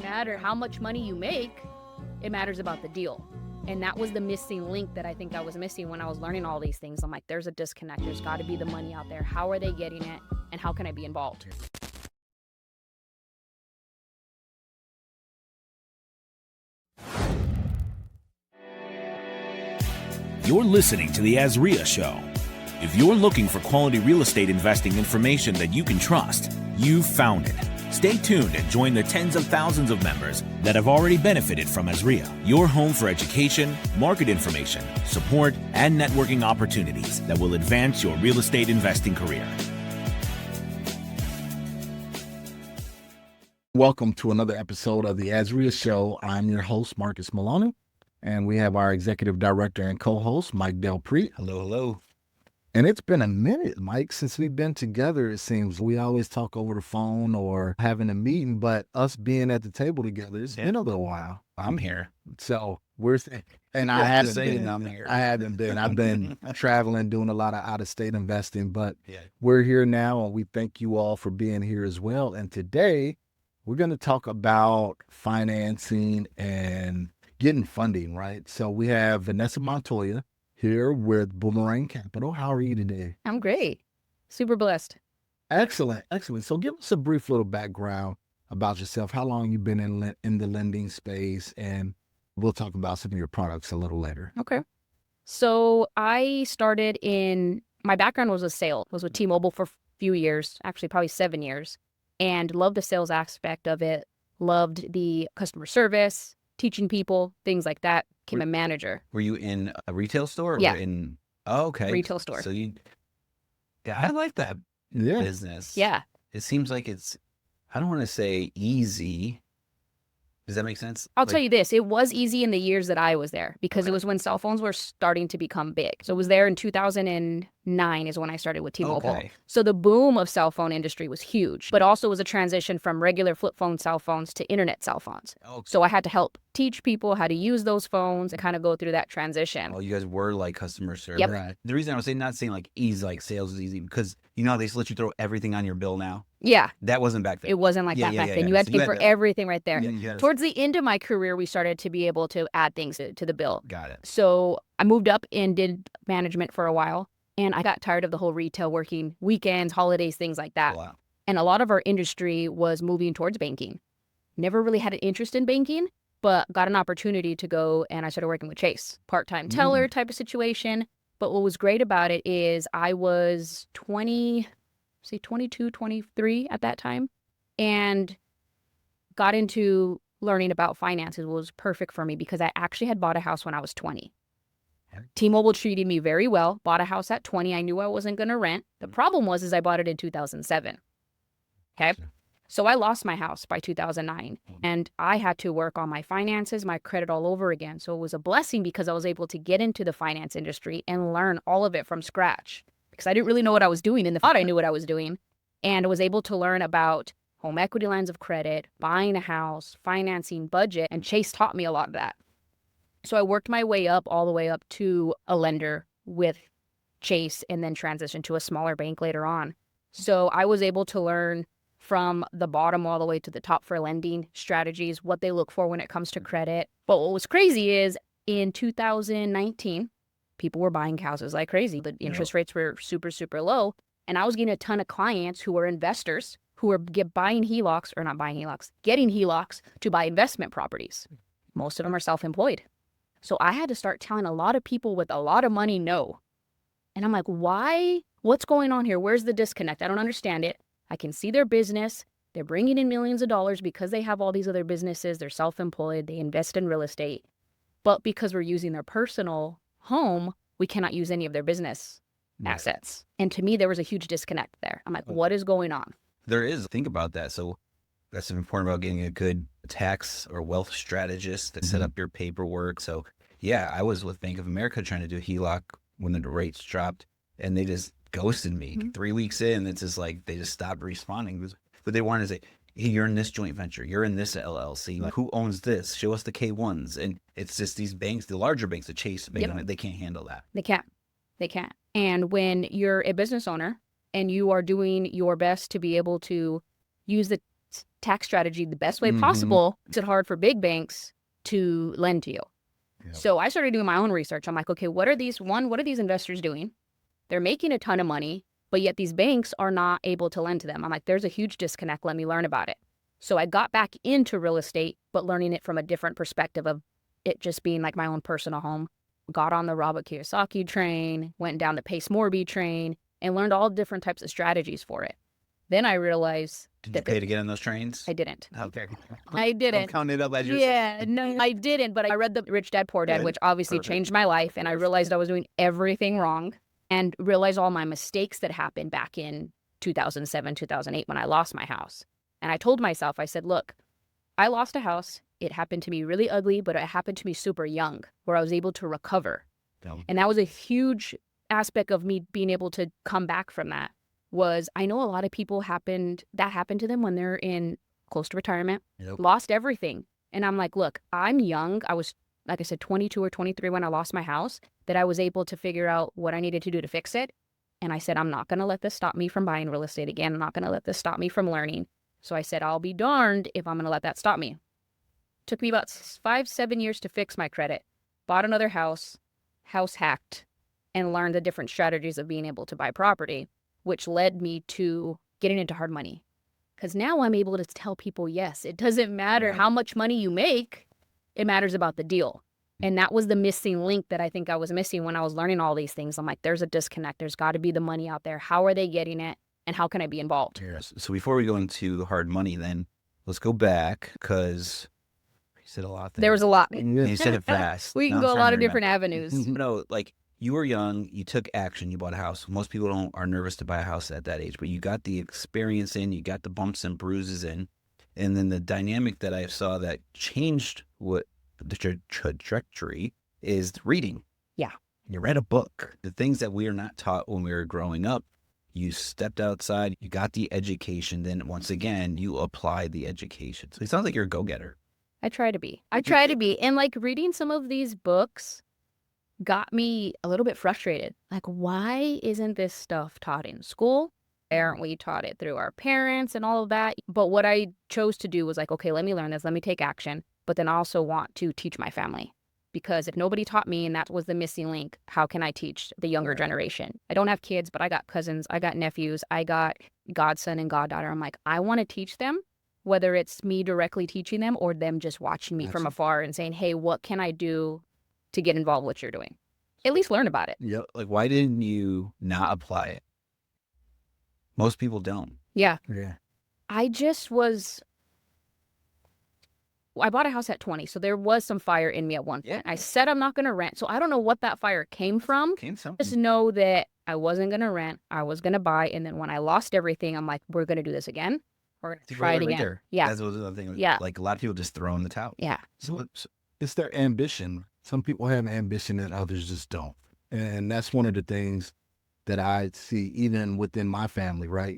matter how much money you make, it matters about the deal. And that was the missing link that I think I was missing when I was learning all these things. I'm like, there's a disconnect. There's got to be the money out there. How are they getting it? And how can I be involved? You're listening to the AZREIA Show. If you're looking for quality real estate investing information that you can trust, you've found it. Stay tuned and join the tens of thousands of members that have already benefited from AZREIA, your home for education, market information, support, and networking opportunities that will advance your real estate investing career. Welcome to another episode of the AZREIA Show. I'm your host, Marcus Maloney, and we have our executive director and co-host, Mike Del Prete. Hello, hello. And it's been a minute, Mike, since we've been together. It seems we always talk over the phone or having a meeting, but us being at the table together, it's been a little while. I'm here. So and I haven't been. I'm here. I haven't been. I've been traveling, doing a lot of out-of-state investing, but we're here now, and we thank you all for being here as well. And today, we're going to talk about financing and getting funding, right? So we have Vanessa Montoya here with Boomerang Capital. How are you today? I'm great. Super blessed. Excellent. So give us a brief little background about yourself, how long you've been in the lending space, and we'll talk about some of your products a little later. Okay. So I started my background was with sales. I was with T-Mobile for a few years, actually probably 7 years, and loved the sales aspect of it, loved the customer service, teaching people, things like that. Became a manager. Were you in a retail store? Or Yeah. Okay. Retail store. So I like that business. Yeah. It seems like it's, I don't want to say easy. Does that make sense? I'll tell you this, it was easy in the years that I was there because it was when cell phones were starting to become big. So it was there in 2009 is when I started with T-Mobile. Okay. So the boom of cell phone industry was huge, but also was a transition from regular flip phone cell phones to internet cell phones. Okay. So I had to help teach people how to use those phones and kind of go through that transition. Oh, you guys were like customer service. Yep. Right. The reason I was not saying like easy, like sales is easy, because you know how they just let you throw everything on your bill now? Yeah. That wasn't back then. It wasn't like that back then. You had to So pay for everything right there. Yeah, Towards the end of my career, we started to be able to add things to the bill. Got it. So I moved up and did management for a while, and I got tired of the whole retail working weekends, holidays, things like that. Wow. And a lot of our industry was moving towards banking. Never really had an interest in banking, but got an opportunity to go, and I started working with Chase, part-time teller type of situation. But what was great about it is I was 22, 23 at that time, and got into learning about finances. Was perfect for me because I actually had bought a house when I was 20. T-Mobile treated me very well. Bought a house at 20. I knew I wasn't going to rent. The problem was I bought it in 2007. Okay. So I lost my house by 2009, and I had to work on my finances, my credit all over again. So it was a blessing because I was able to get into the finance industry and learn all of it from scratch because I didn't really know what I was doing, and thought I knew what I was doing, and I was able to learn about home equity lines of credit, buying a house, financing, budget, and Chase taught me a lot of that. So I worked my way up all the way up to a lender with Chase and then transitioned to a smaller bank later on. So I was able to learn from the bottom all the way to the top for lending strategies, what they look for when it comes to credit. But what was crazy is in 2019, people were buying houses like crazy. The interest rates were super, super low. And I was getting a ton of clients who were investors who were getting HELOCs to buy investment properties. Most of them are self-employed. So I had to start telling a lot of people with a lot of money no. And I'm like, why? What's going on here? Where's the disconnect? I don't understand it. I can see their business. They're bringing in millions of dollars because they have all these other businesses. They're self-employed. They invest in real estate. But because we're using their personal home, we cannot use any of their business assets. And to me, there was a huge disconnect there. I'm like, what is going on? There is. Think about that. So that's important about getting a good tax or wealth strategist to set up your paperwork. So yeah, I was with Bank of America trying to do HELOC when the rates dropped, and they just ghosted me. 3 weeks in, it's just like they just stopped responding. But they wanted to say, hey, you're in this joint venture, you're in this LLC. Like, who owns this? Show us the K1s. And it's just these banks, the larger banks, the Chase, they can't handle that. They can't. And when you're a business owner and you are doing your best to be able to use the tax strategy the best way possible. Makes it hard for big banks to lend to you. Yep. So I started doing my own research. I'm like, okay, what are these investors doing? They're making a ton of money, but yet these banks are not able to lend to them. I'm like, there's a huge disconnect. Let me learn about it. So I got back into real estate, but learning it from a different perspective of it just being like my own personal home. Got on the Robert Kiyosaki train, went down the Pace Morby train, and learned all different types of strategies for it. Then I realized Did you pay to get on those trains? I didn't. Okay. I didn't. I'm counting it up as you're Yeah, no, I didn't. But I read the Rich Dad Poor Dad, which obviously changed my life. And I realized I was doing everything wrong and realized all my mistakes that happened back in 2007, 2008 when I lost my house. And I told myself, I said, look, I lost a house. It happened to me really ugly, but it happened to me super young where I was able to recover. And that was a huge aspect of me being able to come back from that. Was I know a lot of people happened to them when they're in close to retirement, lost everything. And I'm like, look, I'm young. I was, like I said, 22 or 23 when I lost my house, that I was able to figure out what I needed to do to fix it. And I said, I'm not going to let this stop me from buying real estate again. I'm not going to let this stop me from learning. So I said, I'll be darned if I'm going to let that stop me. Took me about 5-7 years to fix my credit. Bought another house hacked, and learned the different strategies of being able to buy property, which led me to getting into hard money. Because now I'm able to tell people, yes, it doesn't matter how much money you make. It matters about the deal. And that was the missing link that I think I was missing when I was learning all these things. I'm like, there's a disconnect. There's got to be the money out there. How are they getting it? And how can I be involved? Yes. So before we go into the hard money, then let's go back, because you said a lot there. There was a lot. And you said it fast. We can go a lot of different avenues. No, like, you were young, you took action, you bought a house. Most people are nervous to buy a house at that age, but you got the experience in, you got the bumps and bruises in. And then the dynamic that I saw that changed what the trajectory is reading. Yeah. You read a book. The things that we are not taught when we were growing up, you stepped outside, you got the education, then once again, you applied the education. So it sounds like you're a go-getter. I try to be. And like reading some of these books got me a little bit frustrated. Like, why isn't this stuff taught in school? Why aren't we taught it through our parents and all of that? But what I chose to do was like, okay, let me learn this. Let me take action. But then I also want to teach my family. Because if nobody taught me and that was the missing link, how can I teach the younger generation? I don't have kids, but I got cousins, I got nephews, I got godson and goddaughter. I'm like, I want to teach them, whether it's me directly teaching them or them just watching me from afar and saying, hey, what can I do to get involved with what you're doing? At least learn about it. Yeah. Like, why didn't you not apply it? Most people don't. Yeah. Yeah. I bought a house at 20, so there was some fire in me at one point. Yeah. I said I'm not going to rent, so I don't know what that fire came from. Just know that I wasn't going to rent. I was going to buy, and then when I lost everything, I'm like, we're going to do this again. We're going to try it again. There. Yeah. That's the thing. Yeah. Like, a lot of people just throw in the towel. Yeah. So it's their ambition. Some people have ambition that others just don't. And that's one of the things that I see even within my family, right?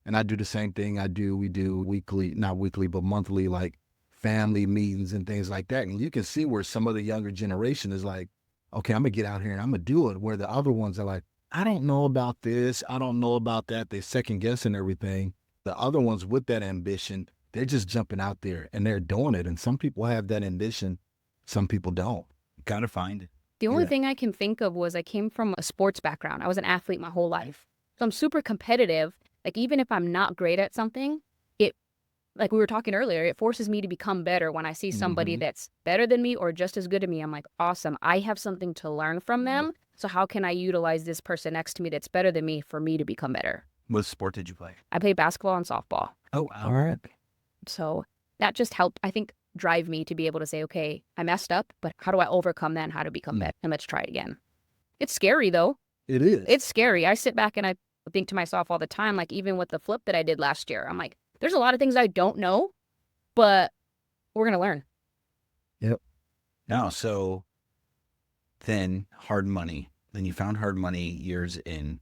And I do the same thing we do weekly, not weekly, but monthly, like family meetings and things like that. And you can see where some of the younger generation is like, okay, I'm gonna get out here and I'm gonna do it. Where the other ones are like, I don't know about this. I don't know about that. They second guessing everything. The other ones with that ambition, they're just jumping out there and they're doing it. And some people have that ambition. Some people don't. Gotta find it. The only thing I can think of was I came from a sports background. I was an athlete my whole life. So I'm super competitive. Like, even if I'm not great at something, like we were talking earlier, it forces me to become better when I see somebody that's better than me or just as good as me. I'm like, awesome. I have something to learn from them. So how can I utilize this person next to me that's better than me for me to become better? What sport did you play? I played basketball and softball. Oh, all right. So that just helped, I think, drive me to be able to say, okay, I messed up, but how do I overcome that and how to become better? And let's try it again. It's scary, though. It is. It's scary. I sit back and I think to myself all the time, like even with the flip that I did last year, I'm like, there's a lot of things I don't know, but we're going to learn. Yep. Now, so then hard money. Then you found hard money years in.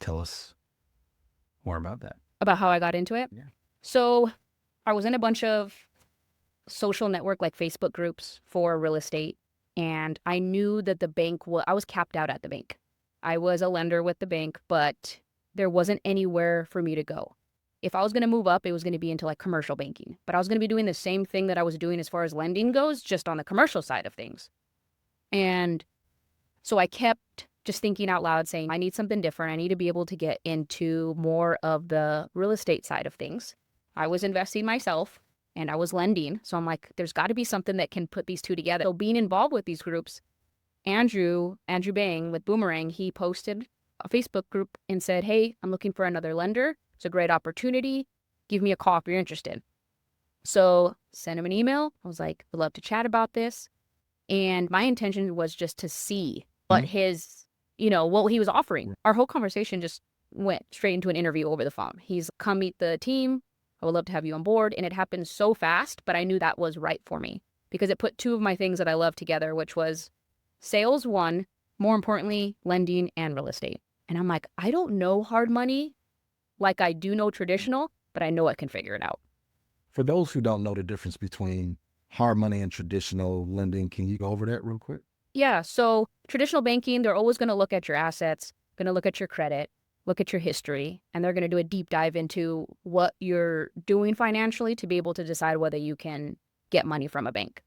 Tell us more about that. About how I got into it? Yeah. So I was in a bunch of social network, like Facebook groups for real estate. And I knew that the bank I was capped out at the bank. I was a lender with the bank, but there wasn't anywhere for me to go. if I was going to move up, it was going to be into like commercial banking. But I was going to be doing the same thing that I was doing as far as lending goes, just on the commercial side of things. And so I kept just thinking out loud saying, I need something different. I need to be able to get into more of the real estate side of things. I was investing myself and I was lending. So I'm like, there's got to be something that can put these two together. So being involved with these groups, Andrew Bang with Boomerang, he posted a Facebook group and said, hey, I'm looking for another lender. It's a great opportunity. Give me a call if you're interested. So sent him an email. I was like, would love to chat about this. And my intention was just to see what his, what he was offering. Our whole conversation just went straight into an interview over the phone. He's come meet the team. I would love to have you on board. And it happened so fast, but I knew that was right for me because it put two of my things that I love together, which was sales, one, more importantly, lending and real estate. And I'm like, I don't know hard money like I do know traditional, but I know I can figure it out. For those who don't know the difference between hard money and traditional lending, can you go over that real quick? Yeah. So traditional banking, they're always going to look at your assets, going to look at your credit, look at your history, and they're going to do a deep dive into what you're doing financially to be able to decide whether you can get money from a bank.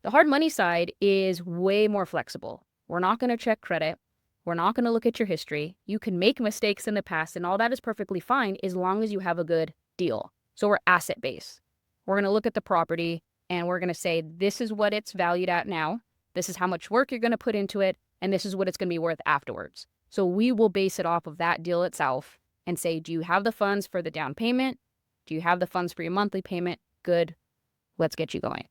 The hard money side is way more flexible. We're not going to check credit. We're not going to look at your history. You can make mistakes in the past, and all that is perfectly fine as long as you have a good deal. So we're asset-based. We're going to look at the property, and we're going to say, this is what it's valued at now. This is how much work you're going to put into it, and this is what it's going to be worth afterwards. So we will base it off of that deal itself and say, do you have the funds for the down payment? Do you have the funds for your monthly payment? Good. Let's get you going.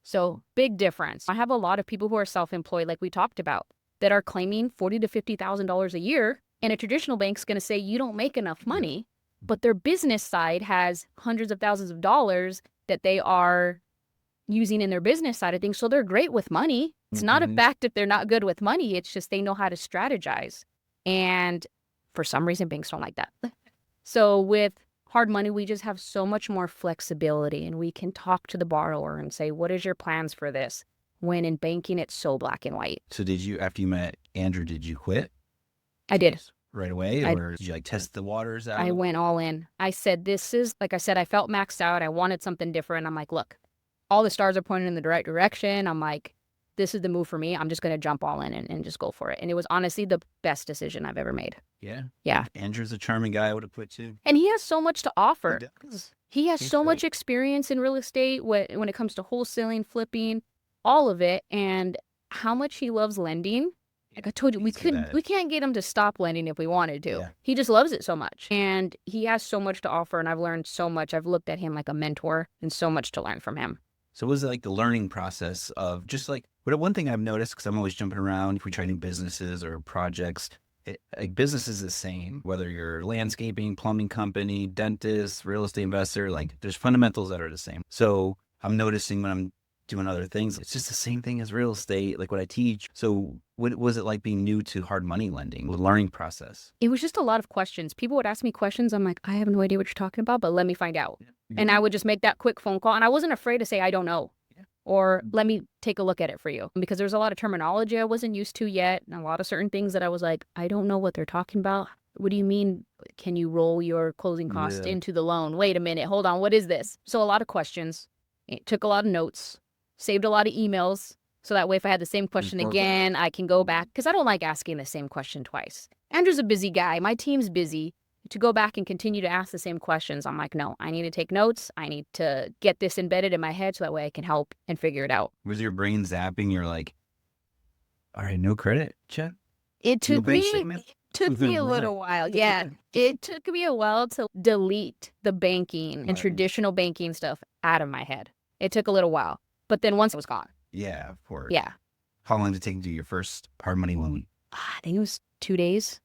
So big difference. I have a lot of people who are self-employed, like we talked about, that are claiming $40,000 to $50,000 a year. And a traditional bank's going to say you don't make enough money, but their business side has hundreds of thousands of dollars that they are using in their business side of things. So they're great with money. It's not a fact that they're not good with money. It's just they know how to strategize. And for some reason, banks don't like that. So with hard money, we just have so much more flexibility and we can talk to the borrower and say, what is your plans for this? When in banking, it's so black and white. So did you, after you met Andrew, did you quit? I did. Right away? Or did you like test the waters out? I went all in. I said, like I said, I felt maxed out. I wanted something different. I'm like, look, all the stars are pointing in the right direction. I'm like, this is the move for me. I'm just going to jump all in and just go for it. And it was honestly the best decision I've ever made. Yeah. Yeah. Andrew's a charming guy. I would have quit too. And he has so much to offer. He has He's so great. much experience in real estate when it comes to wholesaling, flipping, all of it. And how much he loves lending. Like I told you, we can't get him to stop lending if we wanted to. Yeah. He just loves it so much. And he has so much to offer. And I've learned so much. I've looked at him like a mentor and so much to learn from him. So what was it like the learning process of just like, one thing I've noticed, because I'm always jumping around, if we try new businesses or projects, like business is the same, whether you're landscaping, plumbing company, dentist, real estate investor, like there's fundamentals that are the same. So I'm noticing when I'm doing other things, it's just the same thing as real estate, like what I teach. So what was it like being new to hard money lending, the learning process? It was just a lot of questions. People would ask me questions. I'm like, I have no idea what you're talking about, but let me find out. Yeah. And I would just make that quick phone call. And I wasn't afraid to say, I don't know. Yeah. Or let me take a look at it for you. Because there's a lot of terminology I wasn't used to yet. And a lot of certain things that I was like, I don't know what they're talking about. What do you mean? Can you roll your closing cost into the loan? Wait a minute. Hold on. What is this? So a lot of questions. It took a lot of notes. Saved a lot of emails. So that way, if I had the same question again, I can go back. Because I don't like asking the same question twice. Andrew's a busy guy. My team's busy. To go back and continue to ask the same questions, I'm like, no, I need to take notes. I need to get this embedded in my head so that way I can help and figure it out. Was your brain zapping? You're like, all right, no credit check? It took me a little while. Yeah. It took me a while to delete the banking and traditional banking stuff out of my head. It took a little while. But then once it was gone. Yeah, of course. Yeah. How long did it take to do your first hard money loan? I think it was 2 days.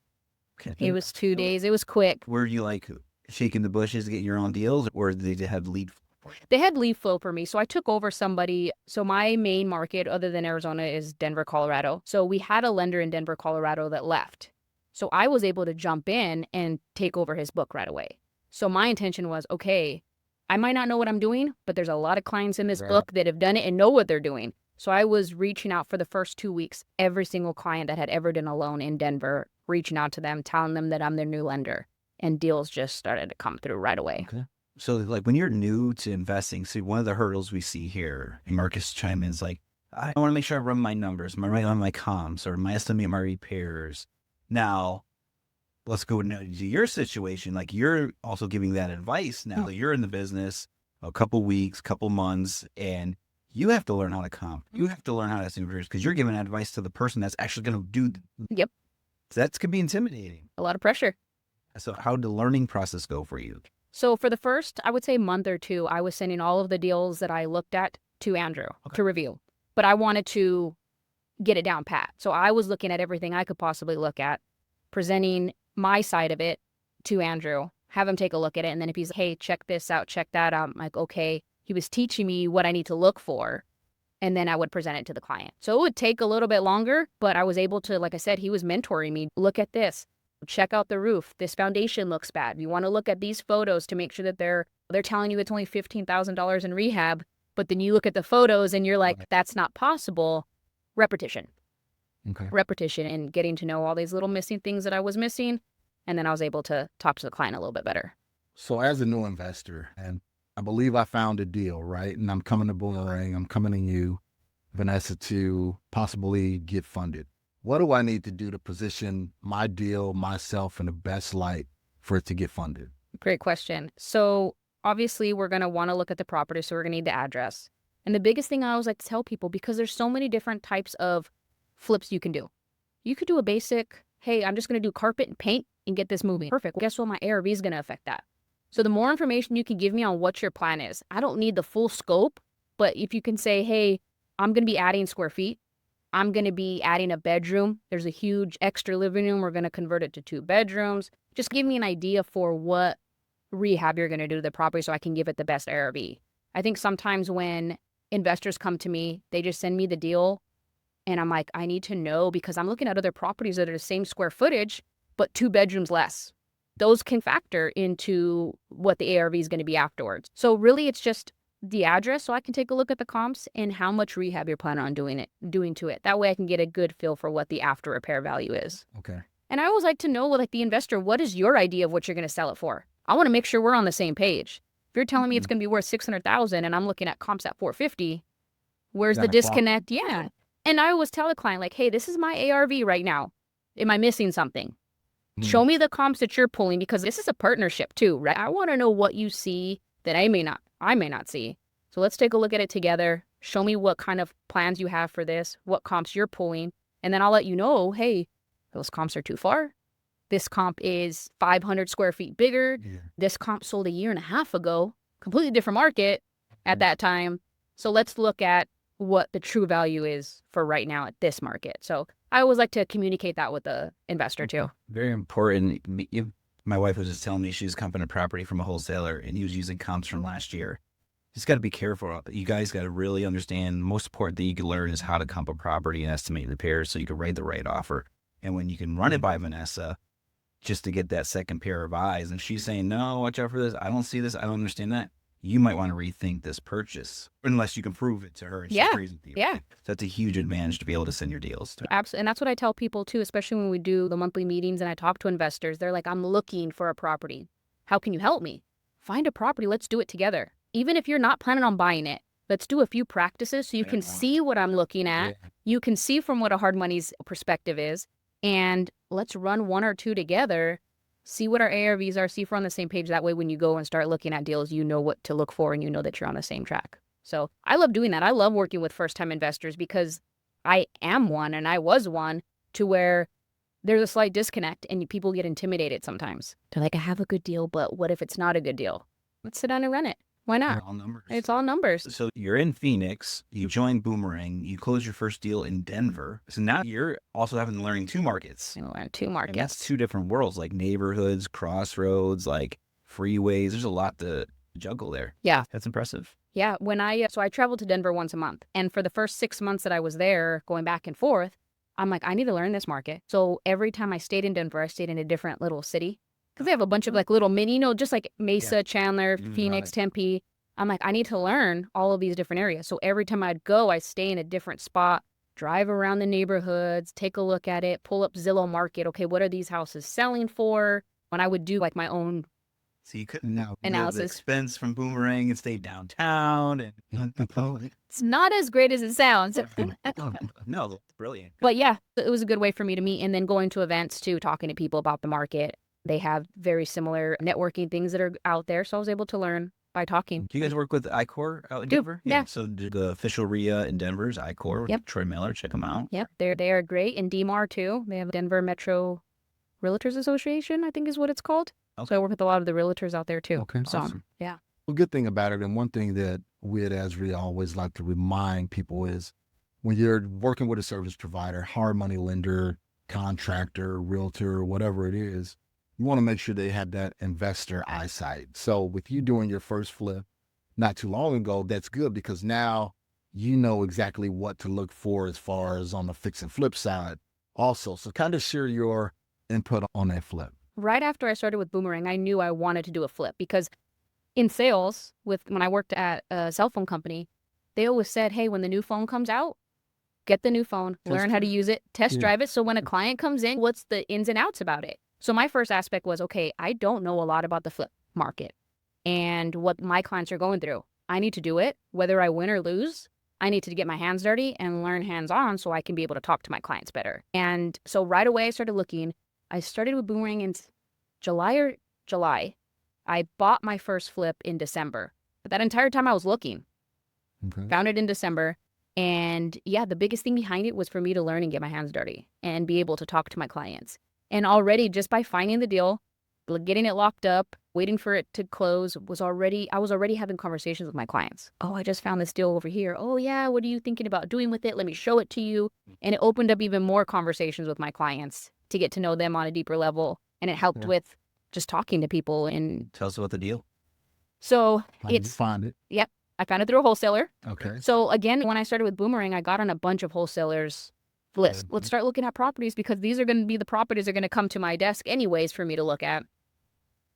Okay. It was 2 days. It was quick. Were you like shaking the bushes to get your own deals, or did they have lead flow? They had lead flow for me. So I took over somebody. So my main market other than Arizona is Denver, Colorado. So we had a lender in Denver, Colorado that left. So I was able to jump in and take over his book right away. So my intention was, okay, I might not know what I'm doing, but there's a lot of clients in this book that have done it and know what they're doing. So I was reaching out for the first 2 weeks, every single client that had ever done a loan in Denver, reaching out to them, telling them that I'm their new lender. and deals just started to come through right away. Okay. So like when you're new to investing, see one of the hurdles we see here, and Marcus chime in, is like, I want to make sure I run my numbers, run my comps, or my estimate my repairs. Now, let's go to your situation. Like you're also giving that advice now that you're in the business a couple weeks, couple months, and you have to learn how to comp. You have to learn how to estimate repairs because you're giving advice to the person that's actually going to do. Yep. That can be intimidating. A lot of pressure. So how did the learning process go for you? So for the first, I would say month or two, I was sending all of the deals that I looked at to Andrew to review. But I wanted to get it down pat. So I was looking at everything I could possibly look at, presenting my side of it to Andrew, have him take a look at it. And then if he's, hey, check this out, check that out, I'm like, okay. He was teaching me what I need to look for. And then I would present it to the client. So it would take a little bit longer, but I was able to, like I said, he was mentoring me. Look at this. Check out the roof. This foundation looks bad. You want to look at these photos to make sure that they're telling you it's only $15,000 in rehab, but then you look at the photos and you're like, that's not possible. Repetition. Okay. Repetition and getting to know all these little missing things that I was missing. And then I was able to talk to the client a little bit better. So as a new investor, and I believe I found a deal, right? And I'm coming to Boomerang, I'm coming to you, Vanessa, to possibly get funded. What do I need to do to position my deal, myself, in the best light for it to get funded? Great question. So obviously we're going to want to look at the property. So we're going to need the address. And the biggest thing I always like to tell people, because there's so many different types of flips you can do. You could do a basic, hey, I'm just going to do carpet and paint and get this moving. Perfect. Well, guess what? My ARV is going to affect that. So the more information you can give me on what your plan is, I don't need the full scope, but if you can say, hey, I'm going to be adding square feet. I'm going to be adding a bedroom. There's a huge extra living room. We're going to convert it to 2 bedrooms. Just give me an idea for what rehab you're going to do to the property so I can give it the best ARV. I think sometimes when investors come to me, they just send me the deal and I'm like, I need to know because I'm looking at other properties that are the same square footage, but 2 bedrooms less. Those can factor into what the ARV is going to be afterwards. So really it's just the address so I can take a look at the comps and how much rehab you're planning on doing to it. That way I can get a good feel for what the after repair value is. Okay. And I always like to know, like the investor, what is your idea of what you're going to sell it for? I want to make sure we're on the same page. If you're telling me it's going to be worth $600,000 and I'm looking at comps at $450,000, where's the disconnect? Yeah. And I always tell the client, like, hey, this is my ARV right now. Am I missing something? Show me the comps that you're pulling because this is a partnership too, right? I want to know what you see that I may not see. So let's take a look at it together. Show me what kind of plans you have for this, what comps you're pulling, and then I'll let you know, hey, those comps are too far. This comp is 500 square feet bigger. Yeah. This comp sold 1.5 years ago, completely different market at that time. So let's look at what the true value is for right now at this market. So I always like to communicate that with the investor too. Very important. My wife was just telling me she was comping a property from a wholesaler and he was using comps from last year. You just got to be careful. You guys got to really understand. The most important thing you can learn is how to comp a property and estimate repairs so you can write the right offer. And when you can run it by Vanessa, just to get that second pair of eyes, and she's saying, no, watch out for this. I don't see this. I don't understand that. You might want to rethink this purchase unless you can prove it to her. And she agrees with you. Yeah. So that's a huge advantage to be able to send your deals to. Absolutely. And that's what I tell people too, especially when we do the monthly meetings and I talk to investors. They're like, I'm looking for a property. How can you help me? Find a property. Let's do it together. Even if you're not planning on buying it, let's do a few practices so you can see what I'm looking at. Yeah. You can see from what a hard money's perspective is. And let's run 1 or 2 together, see what our ARVs are, see if we're on the same page. That way, when you go and start looking at deals, you know what to look for and you know that you're on the same track. So I love doing that. I love working with first-time investors because I am one and I was one to where there's a slight disconnect and people get intimidated sometimes. They're like, I have a good deal, but what if it's not a good deal? Let's sit down and run it. Why not? All numbers. It's all numbers. So you're in Phoenix, you joined Boomerang, you closed your first deal in Denver. So now you're also having to learn 2 markets. I learned 2 markets. And that's 2 different worlds, like neighborhoods, crossroads, like freeways. There's a lot to juggle there. Yeah. That's impressive. Yeah. So I traveled to Denver once a month. And for the first 6 months that I was there, going back and forth, I'm like, I need to learn this market. So every time I stayed in Denver, I stayed in a different little city. Because they have a bunch of like little mini, just like Mesa, Chandler, Phoenix, Tempe. I'm like, I need to learn all of these different areas. So every time I'd go, I'd stay in a different spot, drive around the neighborhoods, take a look at it, pull up Zillow Market. Okay, what are these houses selling for? when I would do like my own So you couldn't do the analysis. expense from Boomerang and stay downtown. And It's not as great as it sounds. no, that's brilliant. But yeah, it was a good way for me to meet. And then going to events too, talking to people about the market. They have very similar networking things that are out there. So I was able to learn by talking. Do you guys work with ICOR out in Do, Denver? yeah. So the official RIA in Denver is ICOR. Yep. Troy Miller, check them out. Yep, they are great. And DMAR too. They have Denver Metro Realtors Association, I think is what it's called. Okay. So I work with a lot of the realtors out there too. Okay, So awesome. yeah. The good thing about it, and one thing that we at AZREIA always like to remind people is when you're working with a service provider, hard money lender, contractor, realtor, whatever it is, you want to make sure they have that investor eyesight. So with you doing your first flip not too long ago, that's good because now you know exactly what to look for as far as on the fix and flip side also. So kind of share your input on that flip. Right after I started with Boomerang, I knew I wanted to do a flip because in sales, when I worked at a cell phone company, they always said, hey, when the new phone comes out, get the new phone, learn how to use it, test drive it. So when a client comes in, what's the ins and outs about it? So my first aspect was, okay, I don't know a lot about the flip market and what my clients are going through. I need to do it, whether I win or lose. I need to get my hands dirty and learn hands-on so I can be able to talk to my clients better. And so right away I started looking. I started with Boomerang in July. I bought my first flip in December. But that entire time I was looking. Okay. Found it in December. And yeah, the biggest thing behind it was for me to learn and get my hands dirty and be able to talk to my clients. And already just by finding the deal, getting it locked up, waiting for it to close, I was already having conversations with my clients. Oh, I just found this deal over here. Oh yeah, what are you thinking about doing with it? Let me show it to you. And it opened up even more conversations with my clients to get to know them on a deeper level. And it helped with just talking to people. And Tell us about the deal. so How did you find it? Yep, I found it through a wholesaler. Okay. So again, when I started with Boomerang, I got on a bunch of wholesalers list. Let's start looking at properties because these are going to be the properties that are going to come to my desk anyways for me to look at.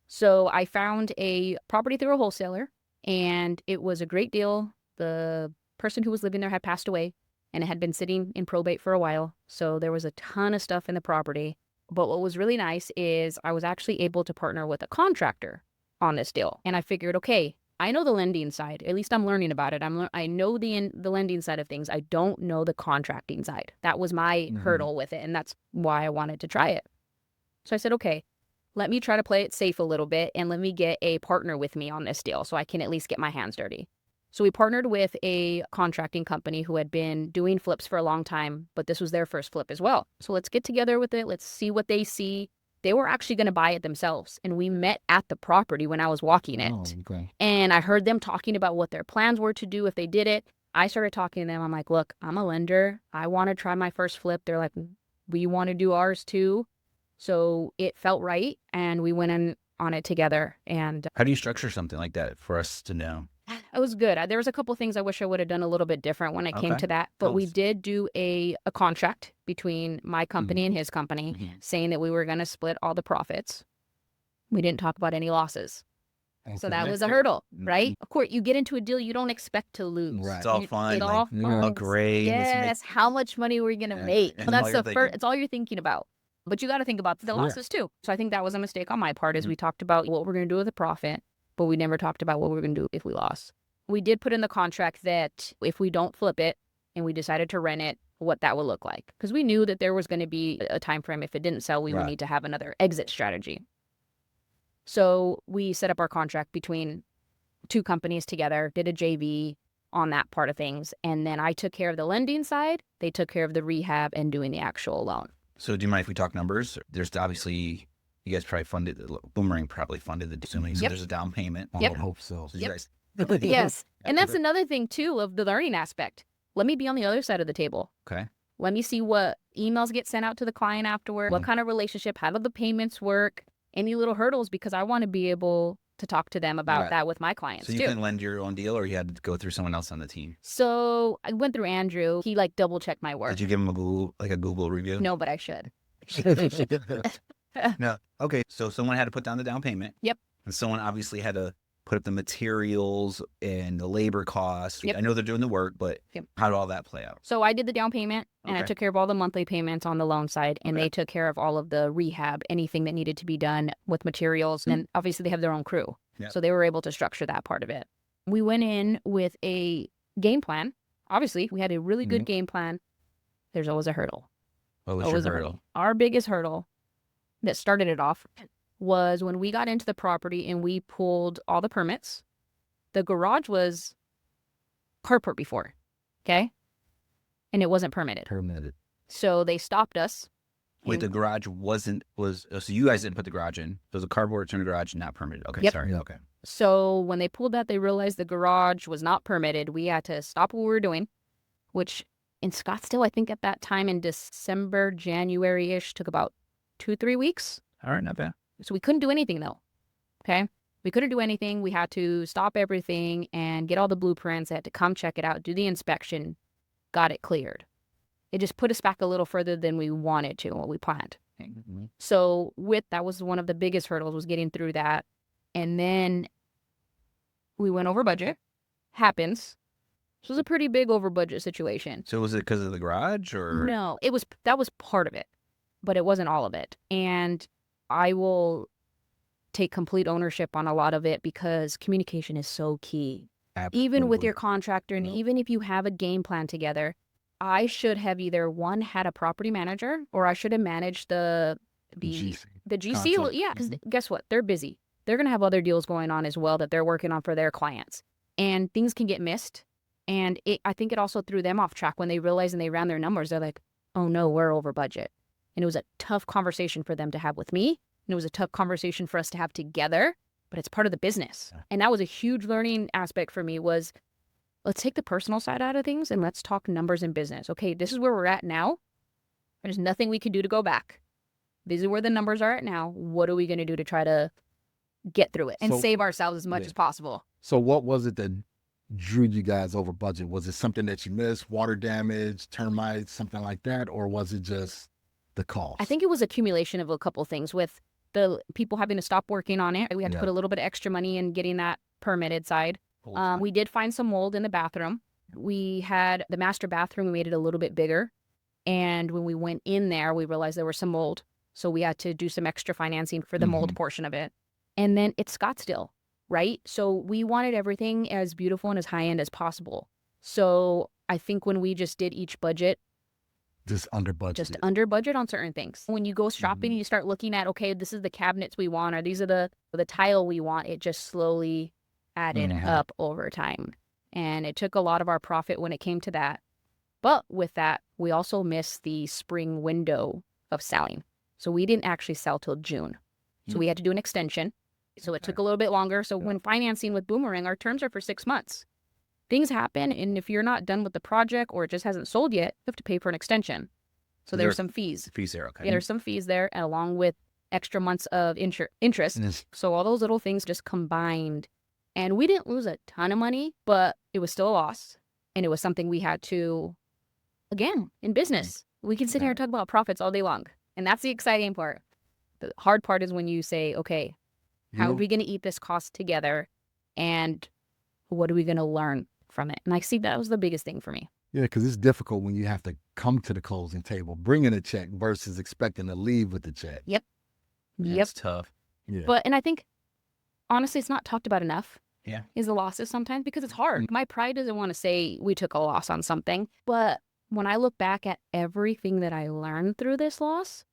So I found a property through a wholesaler and it was a great deal. The person who was living there had passed away and it had been sitting in probate for a while. So there was a ton of stuff in the property. But what was really nice is I was actually able to partner with a contractor on this deal. And I figured, okay, I know the lending side. At least I'm learning about it. I know the lending side of things. I don't know the contracting side. That was my hurdle with it, and that's why I wanted to try it. So I said, okay, let me try to play it safe a little bit, and let me get a partner with me on this deal so I can at least get my hands dirty. So we partnered with a contracting company who had been doing flips for a long time, but this was their first flip as well. So let's get together with it. Let's see what they see. They were actually going to buy it themselves. And we met at the property when I was walking it. Oh, okay. And I heard them talking about what their plans were to do if they did it. I started talking to them. I'm like, look, I'm a lender. I want to try my first flip. They're like, we want to do ours too. So it felt right. And we went in on it together. And How do you structure something like that for us to know? it was good. There was a couple things I wish I would have done a little bit different when it came Okay. to that. But Tell we us. did do a contract between my company and his company saying that we were going to split all the profits. We didn't talk about any losses. So that was a hurdle, right? Of course, you get into a deal you don't expect to lose. Right. It's all You- fun. It like, all yeah. fun. great. Yes. How much money we're going to Yeah. make. And Well, that's all the you're first. thinking. It's all you're thinking about. But you got to think about the Yeah. losses too. So I think that was a mistake on my part is we talked about what we're going to do with the profit, but we never talked about what we were going to do if we lost. We did put in the contract that if we don't flip it and we decided to rent it, what that would look like. Because we knew that there was going to be a time frame. If it didn't sell, we would Right. need to have another exit strategy. So we set up our contract between two companies together, did a JV on that part of things. And then I took care of the lending side. They took care of the rehab and doing the actual loan. So do you mind if we talk numbers? There's obviously, you guys probably funded, Boomerang probably funded the assuming. So Yep. there's a down payment. I Yep. would hope so. So you guys, Yes. And that's another thing too of the learning aspect. Let me be on the other side of the table. okay. Let me see what emails get sent out to the client afterward, what kind of relationship, how do the payments work, any little hurdles, because I want to be able to talk to them about Right. that with my clients So you too. can lend your own deal or you had to go through someone else on the team? So I went through Andrew. He like double checked my work. Did you give him a Google review? No, but I should. No. Okay. So someone had to put down the down payment. Yep. And someone obviously had to put up the materials and the labor costs? Yep. I know they're doing the work, but how did all that play out? So I did the down payment, and I took care of all the monthly payments on the loan side, and they took care of all of the rehab, anything that needed to be done with materials. And obviously they have their own crew. Yep. So they were able to structure that part of it. We went in with a game plan. Obviously, we had a really good game plan. There's always a hurdle. What was your hurdle? Our biggest hurdle that started it off was when we got into the property and we pulled all the permits. The garage was carport before, okay? And it wasn't permitted. So they stopped us. Wait, the garage so you guys didn't put the garage in. So the cardboard turned garage not permitted. Okay, Yep. sorry. Okay. So when they pulled that, they realized the garage was not permitted. We had to stop what we were doing, which in Scottsdale, I think at that time in December, January-ish, took about 2-3 weeks. All right, not bad. So we couldn't do anything though, okay? We couldn't do anything. We had to stop everything and get all the blueprints. They had to come check it out, do the inspection, got it cleared. It just put us back a little further than we wanted to, what we planned. So that was one of the biggest hurdles, was getting through that. And then we went over budget. Happens. This was a pretty big over budget situation. So was it because of the garage or? No, that was part of it, but it wasn't all of it. And I will take complete ownership on a lot of it because communication is so key. Absolutely. Even with your contractor, and even if you have a game plan together, I should have either had a property manager, or I should have managed the GC. Contract. Yeah, because guess what? They're busy. They're going to have other deals going on as well that they're working on for their clients. And things can get missed. And I think it also threw them off track when they realized and they ran their numbers. They're like, oh no, we're over budget. And it was a tough conversation for them to have with me. And it was a tough conversation for us to have together, but it's part of the business. And that was a huge learning aspect for me, was let's take the personal side out of things and let's talk numbers and business. Okay, this is where we're at now. There's nothing we can do to go back. These are where the numbers are at now. What are we going to do to try to get through it and save ourselves as much as possible? So what was it that drew you guys over budget? Was it something that you missed, water damage, termites, something like that? Or was it just the cost? I think it was accumulation of a couple things, with the people having to stop working on it. We had to put a little bit of extra money in getting that permitted side. We did find some mold in the bathroom. We had the master bathroom, we made it a little bit bigger. And when we went in there, we realized there was some mold. So we had to do some extra financing for the mold portion of it. And then it's Scottsdale, right? So we wanted everything as beautiful and as high-end as possible. So I think when we just did each budget, just under budget on certain things. When you go shopping and you start looking at, okay, this is the cabinets we want, or these are the tile we want, it just slowly added up over time. And it took a lot of our profit when it came to that. But with that, we also missed the spring window of selling. So we didn't actually sell till June. So we had to do an extension. So it took a little bit longer. So when financing with Boomerang, our terms are for 6 months. Things happen, and if you're not done with the project or it just hasn't sold yet, you have to pay for an extension. So there's some fees. Fees there, okay. Yeah, there's some fees there, and along with extra months of interest. So all those little things just combined. And we didn't lose a ton of money, but it was still a loss. And it was something we had to, again, in business, we can sit here and talk about profits all day long. And that's the exciting part. The hard part is when you say, okay, how are we going to eat this cost together? And what are we going to learn from it? And I see that was the biggest thing for me. Yeah, because it's difficult when you have to come to the closing table, bringing a check versus expecting to leave with the check. Yep. It's tough. Yeah. And I think, honestly, it's not talked about enough. Yeah. Is the losses sometimes, because it's hard. My pride doesn't want to say we took a loss on something. But when I look back at everything that I learned through this loss,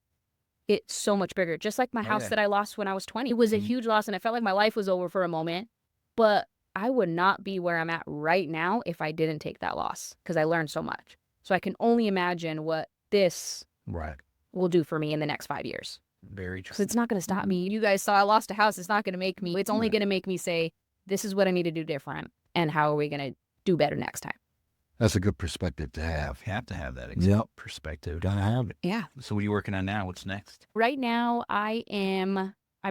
it's so much bigger. Just like my house that I lost when I was 20. It was a huge loss, and I felt like my life was over for a moment. But I would not be where I'm at right now if I didn't take that loss, because I learned so much. So I can only imagine what this will do for me in the next 5 years. Very true. Because it's not going to stop me. You guys saw I lost a house. It's not going to make me. It's only going to make me say, this is what I need to do different. And how are we going to do better next time? That's a good perspective to have. You have to have that perspective. Gotta have it. Yeah. So what are you working on now? What's next? Right now, I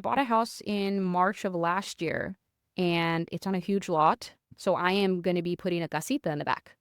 bought a house in March of last year, and it's on a huge lot. So I am going to be putting a casita in the back.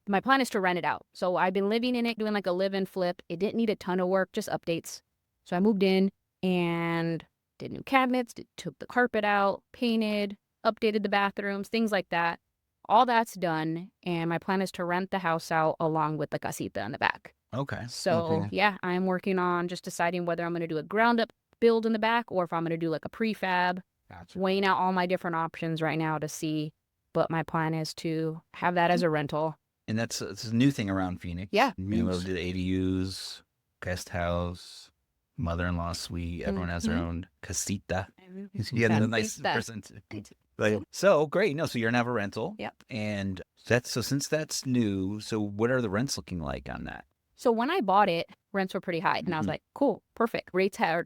My plan is to rent it out. So I've been living in it, doing like a live-in flip. It didn't need a ton of work, just updates. So I moved in and did new cabinets, took the carpet out, painted, updated the bathrooms, things like that. All that's done, and my plan is to rent the house out along with the casita in the back. Okay. So, yeah, I'm working on just deciding whether I'm going to do a ground-up build in the back or if I'm going to do like a prefab. Gotcha. Weighing out all my different options right now to see, but my plan is to have that as a rental. And it's a new thing around Phoenix. Yeah. Being able to do the ADUs, guest house, mother-in-law suite. Everyone has their own casita. You have a nice person too. So great. No, so you're gonna have a rental. Yep. And since that's new, so what are the rents looking like on that? So when I bought it, rents were pretty high, and I was like, cool, perfect.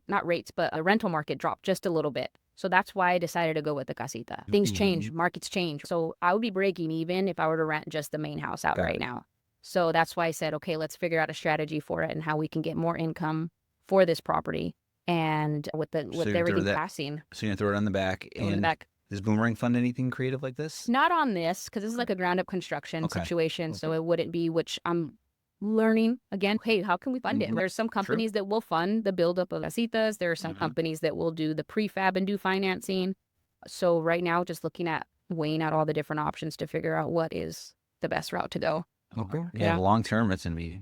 Not rates, but the rental market dropped just a little bit. So that's why I decided to go with the casita. Things change, markets change. So I would be breaking even if I were to rent just the main house out right now. So that's why I said, okay, let's figure out a strategy for it and how we can get more income for this property. And with everything passing. So you're going to throw it on the back. Does Boomerang fund anything creative like this? Not on this, because this is like a ground up construction situation. So it wouldn't be, which I'm learning again. Hey, how can we fund it? There's some companies that will fund the buildup of casitas. There are some companies that will do the prefab and do financing. So right now, just looking at weighing out all the different options to figure out what is the best route to go. Okay. Yeah, long term, it's going to be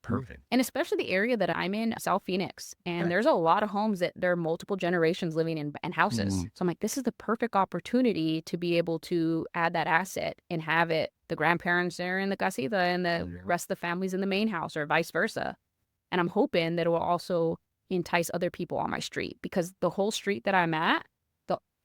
perfect. And especially the area that I'm in, South Phoenix. And there's a lot of homes that there are multiple generations living in houses. So I'm like, this is the perfect opportunity to be able to add that asset and have it, the grandparents there in the casita and the rest of the families in the main house or vice versa. And I'm hoping that it will also entice other people on my street, because the whole street that I'm at,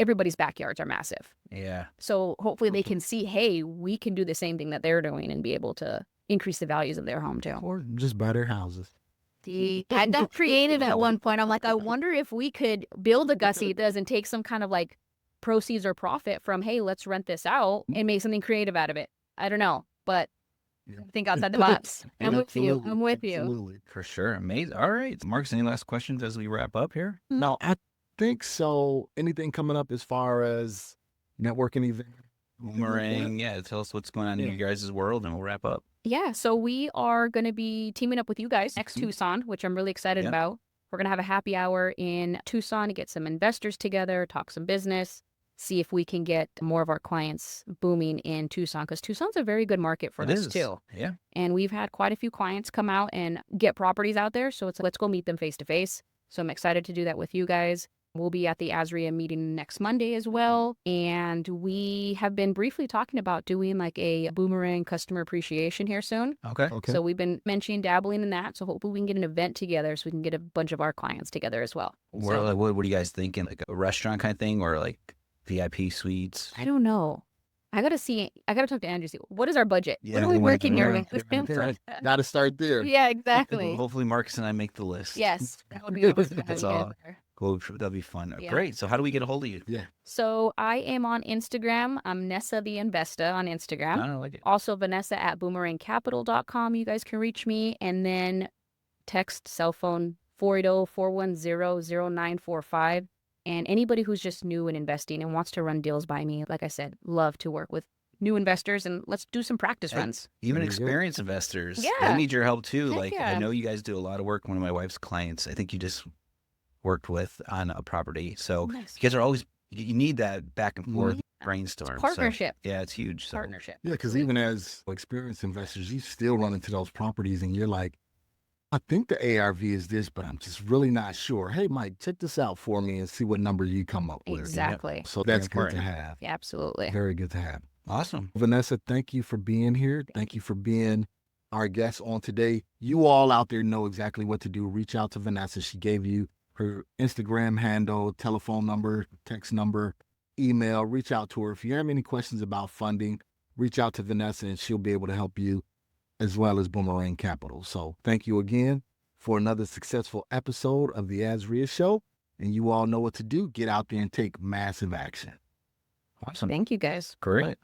everybody's backyards are massive. Yeah. So hopefully they can see, hey, we can do the same thing that they're doing and be able to increase the values of their home too. Or just buy their houses. I got creative at one point. I'm like, I wonder if we could build a casitas and take some kind of like proceeds or profit from, hey, let's rent this out and make something creative out of it. I don't know, but think outside the box. I'm with you. I'm with you. Absolutely. For sure. Amazing. All right. Marcus, any last questions as we wrap up here? No, I think so. Anything coming up as far as networking event? Boomerang, tell us what's going on in your guys' world and we'll wrap up. Yeah, so we are going to be teaming up with you guys next Tucson, which I'm really excited about. We're going to have a happy hour in Tucson to get some investors together, talk some business, see if we can get more of our clients booming in Tucson, because Tucson's a very good market for us too. Yeah. And we've had quite a few clients come out and get properties out there, so it's let's go meet them face to face. So I'm excited to do that with you guys. We'll be at the AZREIA meeting next Monday as well. And we have been briefly talking about doing like a Boomerang customer appreciation here soon. Okay. So we've been dabbling in that. So hopefully we can get an event together so we can get a bunch of our clients together as well. What are you guys thinking? Like a restaurant kind of thing or like VIP suites? I don't know. I got to talk to Andrew. See, what is our budget? Yeah, what are we working here with? Got to start there. Yeah, exactly. Hopefully Marcus and I make the list. Yes. That would be awesome. That's all. Cool. That'd be fun. Yeah. Great. So how do we get a hold of you? Yeah. So I am on Instagram. I'm Nessa the Investor on Instagram. I like it. Also Vanessa at boomerangcapital.com. You guys can reach me, and then text cell phone 480-410-0945. And anybody who's just new in investing and wants to run deals by me, like I said, love to work with new investors, and let's do some practice runs. Even experienced investors. Yeah. They need your help too. Heck I know you guys do a lot of work. One of my wife's clients, I think you just worked with on a property. So you guys are always, you need that back and forth brainstorm. It's partnership. So, it's huge. So. Partnership. Yeah, because even as experienced investors, you still run into those properties and you're like, I think the ARV is this, but I'm just really not sure. Hey, Mike, check this out for me and see what number you come up with. Exactly. So that's good to have. Yeah, absolutely. Very good to have. Awesome. Vanessa, thank you for being here. Thank you for being our guest on today. You all out there know exactly what to do. Reach out to Vanessa. She gave you her Instagram handle, telephone number, text number, email. Reach out to her. If you have any questions about funding, reach out to Vanessa and she'll be able to help you, as well as Boomerang Capital. So thank you again for another successful episode of the AZREIA Show. And you all know what to do. Get out there and take massive action. Awesome. Thank you, guys. Great.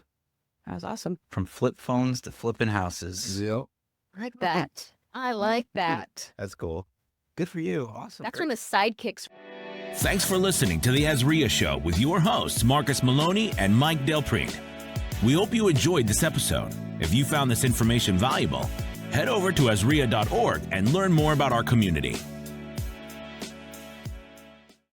That was awesome. From flip phones to flipping houses. Yep. I like that. I like that. That's cool. Good for you. Awesome. That's from the sidekicks. Thanks for listening to the AZREIA Show with your hosts, Marcus Maloney and Mike Del Prete. We hope you enjoyed this episode. If you found this information valuable, head over to AZREIA.org and learn more about our community.